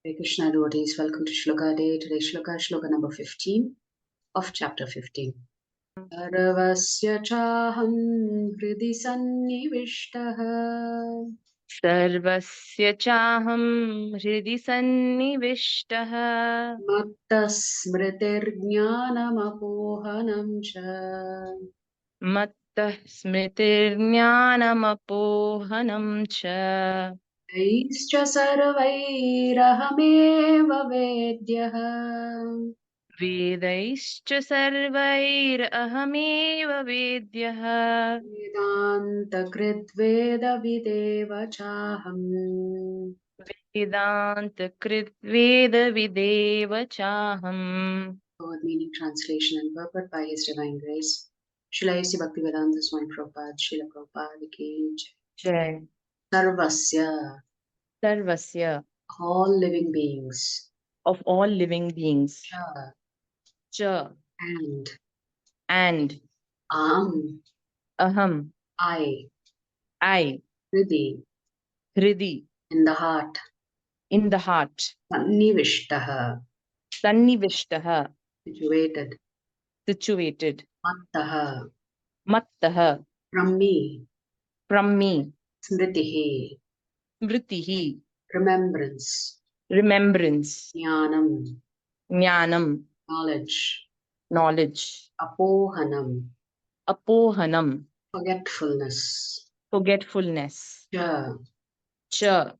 Hare Krishna devotees, welcome to Shloka Day. Today's Shloka number 15 of chapter 15. Sarvasya chaham hridi sannivishtaha सर्वस्य चाहं हृदि सन्निविष्टः matta smritirjnanamapohanam cha मत्तः स्मृतिर्ज्ञानमपोहनं च yaischa sarvairahameva vedyaha वेदैश्च सर्वैरहमेव वेद्यः vedanta kritveda videva chaham. वेदान्तकृद्वेदविदेव चाहम्. Word meaning, translation, and purport by His Divine Grace. Srila A.C. Bhaktivedanta Swami Prabhupada, Srila Prabhupada ki जय Sarvasya, सर्वस्य all living beings. of all living beings. Cha, Ch and aham I, Hridi in the heart. in the heart. Sannivishtaha, Sannivishtaha situated. Mattaha, Mattaha from me. Smritihi, Smritihi remembrance. remembrance. Jnanam, Knowledge. Apohanam forgetfulness. forgetfulness. Cha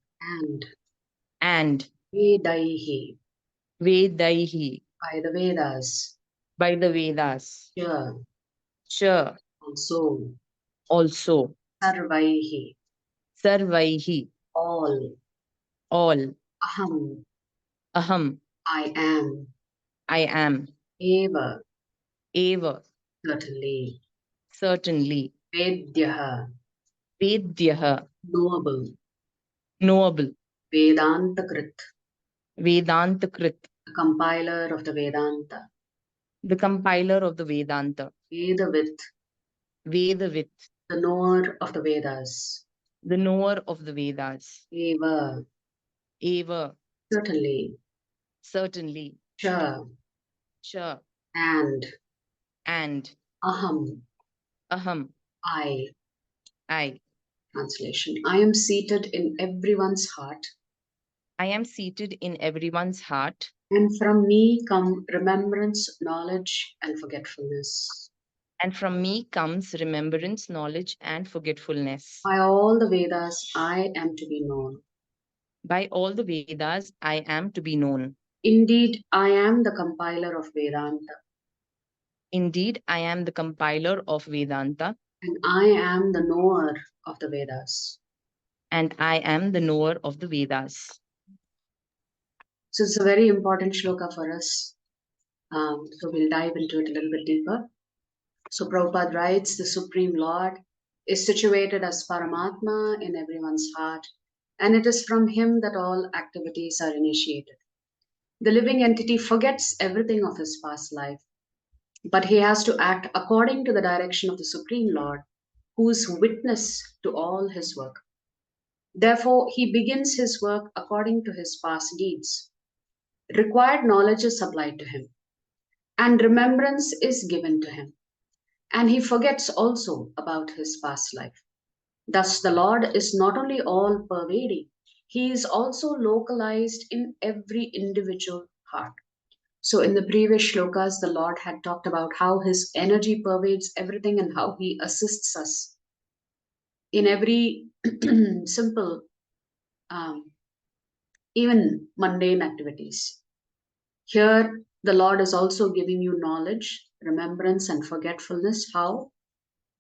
and Vedaihi, Vedaihi by the Vedas. Cha also Sarvaihi, all. Aham I am. Eva, certainly. Vedyaha, knowable. Vedantakrit, Vedantakrit the compiler of the Vedanta. the compiler of the Vedanta. Vedavit, the knower of the Vedas. knower of the Vedas. Eva, certainly. Cha, and Aham, I. Translation. I am seated in everyone's heart. And from me come remembrance, knowledge, and forgetfulness. By all the Vedas, I am to be known. Indeed, I am the compiler of Vedanta. And I am the knower of the Vedas. So it's a very important shloka for us. So we'll dive into it a little bit deeper. So Prabhupada writes, the Supreme Lord is situated as Paramatma in everyone's heart, and it is from him that all activities are initiated. The living entity forgets everything of his past life, but he has to act according to the direction of the Supreme Lord, who is witness to all his work. Therefore, he begins his work according to his past deeds. Required knowledge is supplied to him, and remembrance is given to him. And he forgets also about his past life. Thus, the Lord is not only all pervading, he is also localized in every individual heart. So, in the previous shlokas, the Lord had talked about how his energy pervades everything and how he assists us in every simple, even mundane activities. Here, the Lord is also giving you knowledge, remembrance, and forgetfulness. How?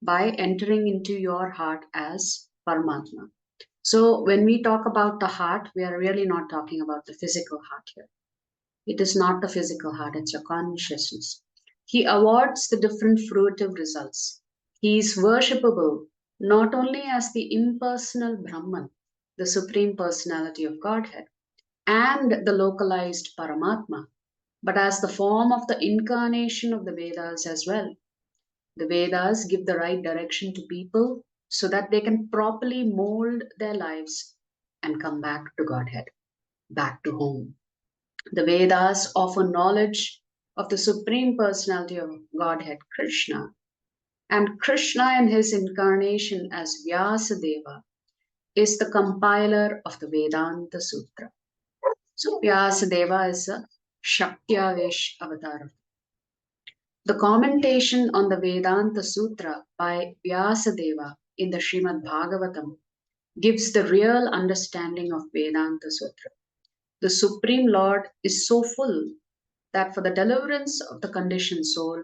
By entering into your heart as Paramatma. So, when we talk about the heart, we are really not talking about the physical heart here. It is not the physical heart, it's your consciousness. He awards the different fruitive results. He is worshipable not only as the impersonal Brahman, the Supreme Personality of Godhead, and the localized Paramatma, but as the form of the incarnation of the Vedas as well. The Vedas give the right direction to people so that they can properly mold their lives and come back to Godhead. back to home. The Vedas offer knowledge of the Supreme Personality of Godhead, Krishna. And Krishna in his incarnation as Vyasadeva is the compiler of the Vedanta Sutra. So Vyasadeva is a Shaktiavesh avatar. The commentation on the Vedanta Sutra by Vyasadeva in the Srimad Bhagavatam gives the real understanding of Vedanta Sutra. The Supreme Lord is so full that for the deliverance of the conditioned soul,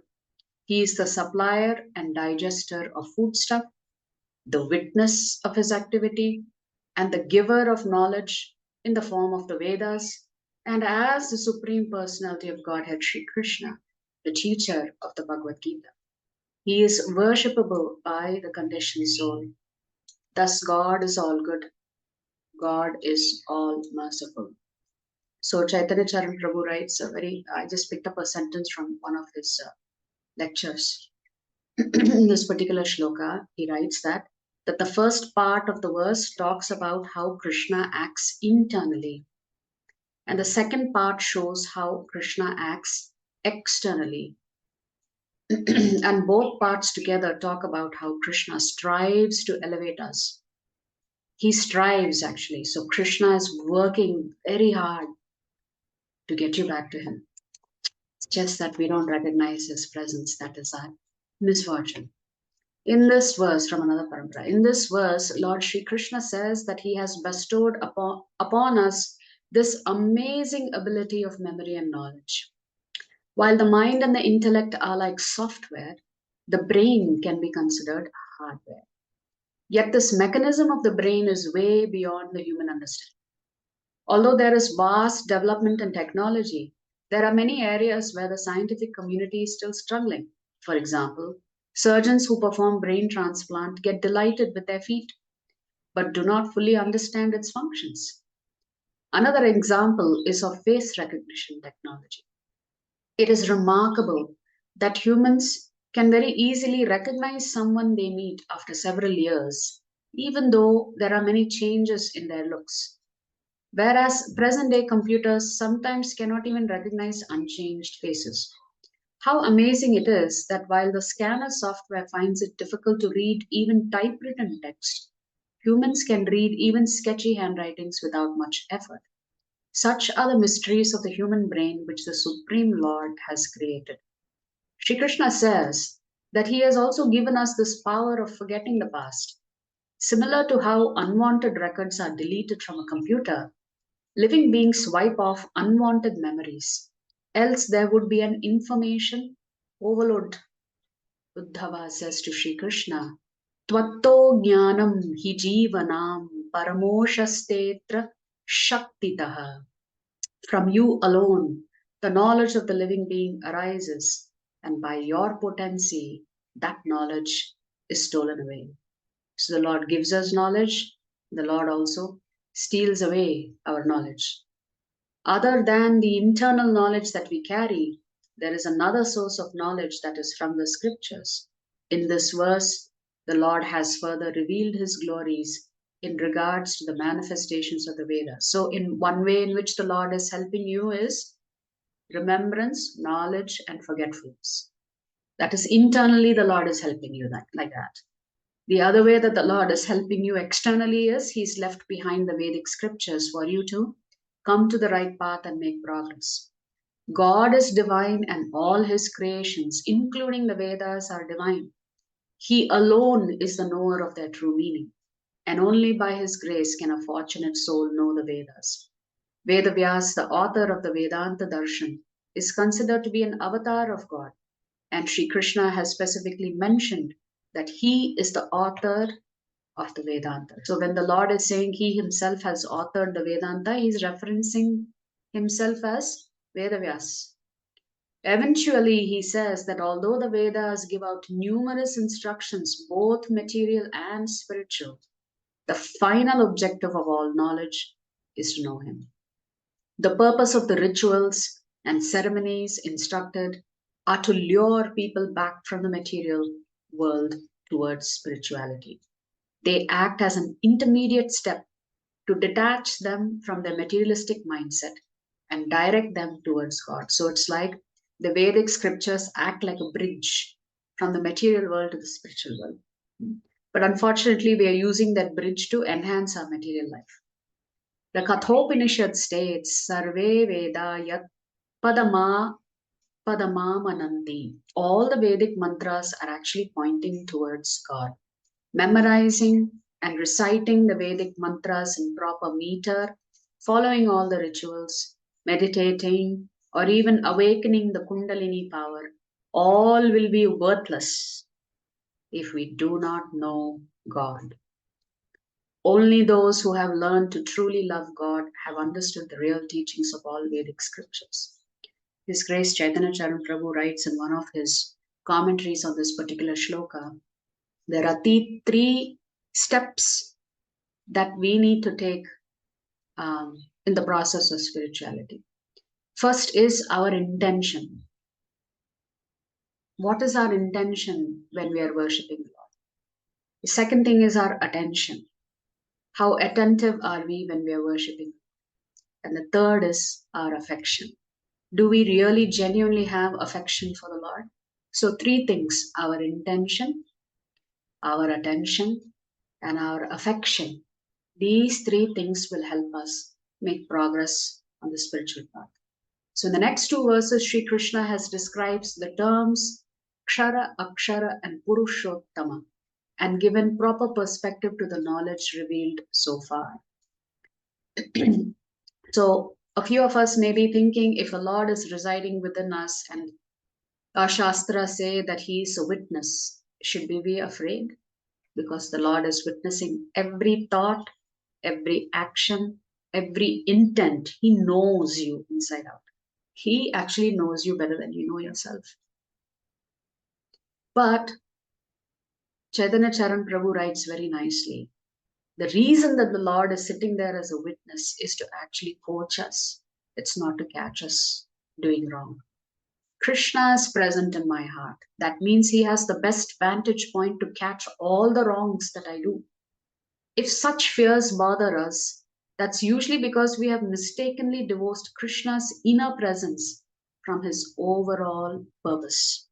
he is the supplier and digester of foodstuff, the witness of his activity, and the giver of knowledge in the form of the Vedas, and as the Supreme Personality of Godhead, Sri Krishna, the teacher of the Bhagavad Gita. He is worshipable by the conditioned soul. Thus, God is all good. God is all merciful. So, Chaitanya Charan Prabhu writes I just picked up a sentence from one of his lectures. In this particular shloka, he writes that the first part of the verse talks about how Krishna acts internally, and the second part shows how Krishna acts externally. And both parts together talk about how Krishna strives to elevate us. He strives actually. So Krishna is working very hard to get you back to him. It's just that we don't recognize his presence. That is our misfortune. In this verse, from another parampara, in this verse, Lord Sri Krishna says that he has bestowed upon us this amazing ability of memory and knowledge. While the mind and the intellect are like software, the brain can be considered hardware. Yet this mechanism of the brain is way beyond the human understanding. Although there is vast development in technology, there are many areas where the scientific community is still struggling. For example, surgeons who perform brain transplant get delighted with their feat, but do not fully understand its functions. Another example is of face recognition technology. It is remarkable that humans can very easily recognize someone they meet after several years, even though there are many changes in their looks. Whereas present day computers sometimes cannot even recognize unchanged faces. How amazing it is that while the scanner software finds it difficult to read even typewritten text, humans can read even sketchy handwritings without much effort. Such are the mysteries of the human brain which the Supreme Lord has created. Shri Krishna says that he has also given us this power of forgetting the past. Similar to how unwanted records are deleted from a computer, living beings wipe off unwanted memories. Else there would be an information overload. Uddhava says to Shri Krishna, Tvatto jnanam hi jivanam paramoshastetra shaktitaha. From you alone, the knowledge of the living being arises, and by your potency, that knowledge is stolen away. So the Lord gives us knowledge, the Lord also steals away our knowledge. Other than the internal knowledge that we carry, there is another source of knowledge that is from the scriptures. In this verse, the Lord has further revealed his glories in regards to the manifestations of the Vedas. So, in one way in which the Lord is helping you is remembrance, knowledge, and forgetfulness. That is internally the Lord is helping you like that. The other way that the Lord is helping you externally is he's left behind the Vedic scriptures for you to come to the right path and make progress. God is divine and all his creations, including the Vedas, are divine. He alone is the knower of their true meaning, and only by his grace can a fortunate soul know the Vedas. Vedavyas, the author of the Vedanta Darshan, is considered to be an avatar of God, and Sri Krishna has specifically mentioned that he is the author of the Vedanta. So when the Lord is saying he himself has authored the Vedanta, he is referencing himself as Vedavyas. Eventually, he says that although the Vedas give out numerous instructions, both material and spiritual, the final objective of all knowledge is to know him. The purpose of the rituals and ceremonies instructed are to lure people back from the material world towards spirituality. They act as an intermediate step to detach them from their materialistic mindset and direct them towards God. So it's like the Vedic scriptures act like a bridge from the material world to the spiritual world. But unfortunately, we are using that bridge to enhance our material life. The Kathopanishad states, Sarve Veda Yat Padama Padamamanandi. All the Vedic mantras are actually pointing towards God. Memorizing and reciting the Vedic mantras in proper meter, following all the rituals, meditating, or even awakening the Kundalini power, all will be worthless if we do not know God. Only those who have learned to truly love God have understood the real teachings of all Vedic scriptures. His Grace Chaitanya Charan Prabhu writes in one of his commentaries on this particular shloka, there are three steps that we need to take in the process of spirituality. First is our intention. What is our intention when we are worshipping the Lord? The second thing is our attention. How attentive are we when we are worshipping? And the third is our affection. Do we really genuinely have affection for the Lord? So three things: our intention, our attention, and our affection. These three things will help us make progress on the spiritual path. So in the next two verses, Sri Krishna has describes the terms Kshara, Akshara, and Purushottama and given proper perspective to the knowledge revealed so far. So a few of us may be thinking, if the Lord is residing within us and our Shastras say that He is a witness, should we be afraid? Because the Lord is witnessing every thought, every action, every intent. He knows you inside out. He actually knows you better than you know yourself. But Chaitanya Charan Prabhu writes very nicely, the reason that the Lord is sitting there as a witness is to actually coach us. It's not to catch us doing wrong. Krishna is present in my heart. That means He has the best vantage point to catch all the wrongs that I do. If such fears bother us, that's usually because we have mistakenly divorced Krishna's inner presence from His overall purpose.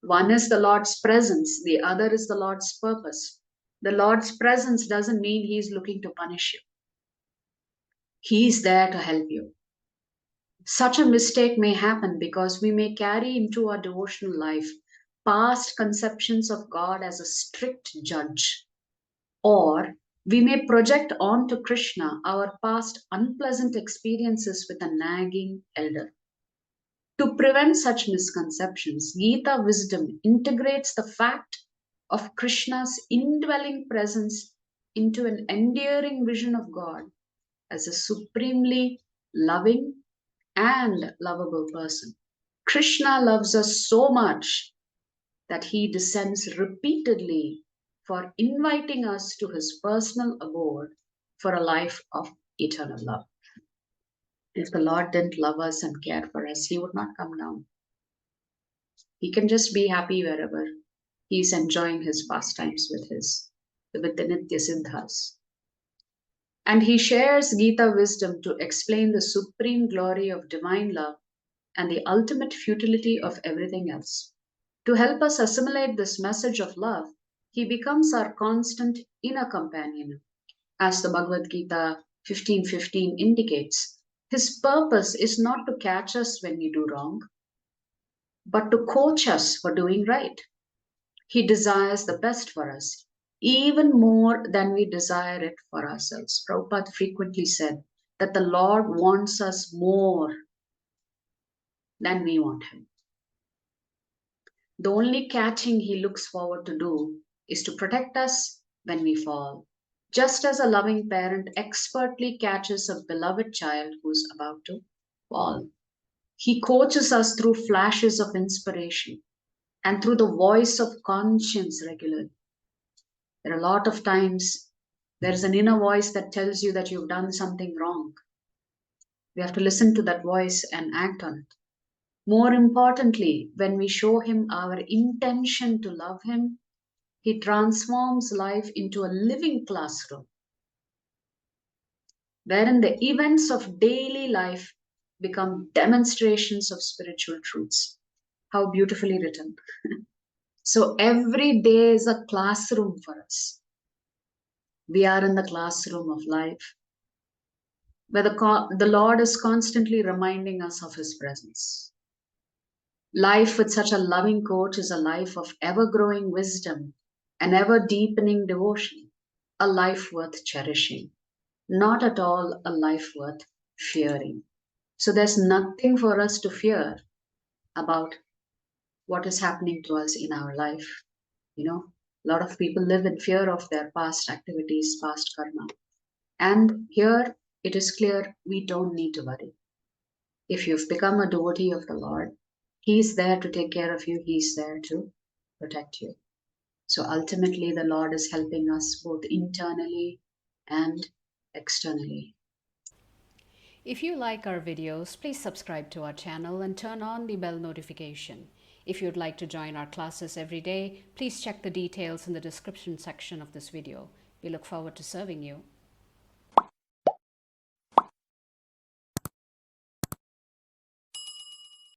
One is the Lord's presence, the other is the Lord's purpose. The Lord's presence doesn't mean He is looking to punish you. He is there to help you. Such a mistake may happen because we may carry into our devotional life past conceptions of God as a strict judge, or we may project onto Krishna our past unpleasant experiences with a nagging elder. To prevent such misconceptions, Gita wisdom integrates the fact of Krishna's indwelling presence into an endearing vision of God as a supremely loving and lovable person. Krishna loves us so much that He descends repeatedly for inviting us to His personal abode for a life of eternal love. If the Lord didn't love us and care for us, He would not come down. He can just be happy wherever He's enjoying His pastimes with the Nitya Siddhas. And He shares Gita wisdom to explain the supreme glory of divine love and the ultimate futility of everything else. To help us assimilate this message of love, He becomes our constant inner companion. As the Bhagavad Gita 15:15 indicates, His purpose is not to catch us when we do wrong, but to coach us for doing right. He desires the best for us, even more than we desire it for ourselves. Prabhupada frequently said that the Lord wants us more than we want Him. The only catching He looks forward to do is to protect us when we fall, just as a loving parent expertly catches a beloved child who's about to fall. He coaches us through flashes of inspiration and through the voice of conscience regularly. There are a lot of times there is an inner voice that tells you that you've done something wrong. We have to listen to that voice and act on it. More importantly, when we show Him our intention to love Him, He transforms life into a living classroom. wherein the events of daily life become demonstrations of spiritual truths. How beautifully written. So every day is a classroom for us. We are in the classroom of life, where the Lord is constantly reminding us of His presence. Life with such a loving coach is a life of ever-growing wisdom and ever-deepening devotion, a life worth cherishing, not at all a life worth fearing. So there's nothing for us to fear about what is happening to us in our life. You know, a lot of people live in fear of their past activities, past karma. And here it is clear we don't need to worry. If you've become a devotee of the Lord, He's there to take care of you, He's there to protect you. So ultimately, the Lord is helping us both internally and externally. If you like our videos, please subscribe to our channel and turn on the bell notification. If you'd like to join our classes every day, please check the details in the description section of this video. We look forward to serving you.